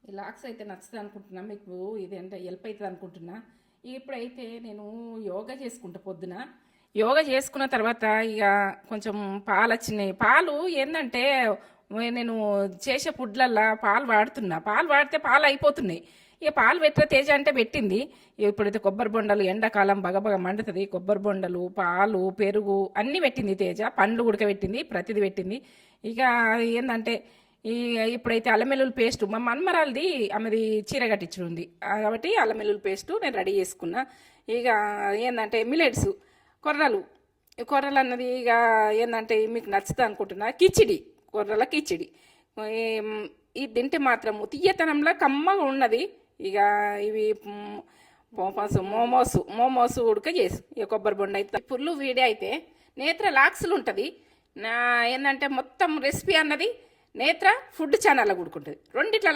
ఈ లాక్స్ అయితే నచ్చుతుంది అనుకుంటున్నా, మీకు ఇది అంటే హెల్ప్ అవుతుంది అనుకుంటున్నా. ఇప్పుడైతే నేను యోగా చేసుకుంటా పొద్దున. యోగా చేసుకున్న తర్వాత ఇక కొంచెం పాలు వచ్చినాయి. పాలు ఏంటంటే నేను చేసే ఫుడ్లల్లా పాలు వాడుతున్నా. పాలు వాడితే పాలు అయిపోతున్నాయి. ఇక పాలు పెట్టే తేజ అంటే పెట్టింది. ఇప్పుడైతే కొబ్బరి బొండలు, ఎండాకాలం బగబగ మండుతుంది, కొబ్బరి బొండలు, పాలు, పెరుగు అన్నీ పెట్టింది తేజ. పండ్లు ఉడకబెట్టింది, ప్రతిది పెట్టింది. ఇక ఏంటంటే ఈ ఇప్పుడైతే అల్లం వెల్లుల్లి పేస్ట్ మా మన్మరాలది ఆమెది చీర కట్టించుంది కాబట్టి అల్లం వెల్లుల్లి పేస్టు నేను రెడీ చేసుకున్నా. ఇక ఏంటంటే మిలెట్స్ కొర్రలు అన్నది ఇక ఏంటంటే మీకు నచ్చుతుంది అనుకుంటున్నా. కిచిడి, కొర్రల కిచిడి ఇది తింటే మాత్రము తీయతనంలో కమ్మగా ఉన్నది. ఇక ఇవి మోమోస్ ఉడక చేసి ఇక కొబ్బరి బొండ అయితే ఫుల్ వీడియో అయితే నేత్ర లాక్స్లు ఉంటుంది. ఏంటంటే మొత్తం రెసిపీ అన్నది నేత్ర ఫుడ్ ఛానల్లో కూడుకుంటుంది. రెండిట్ల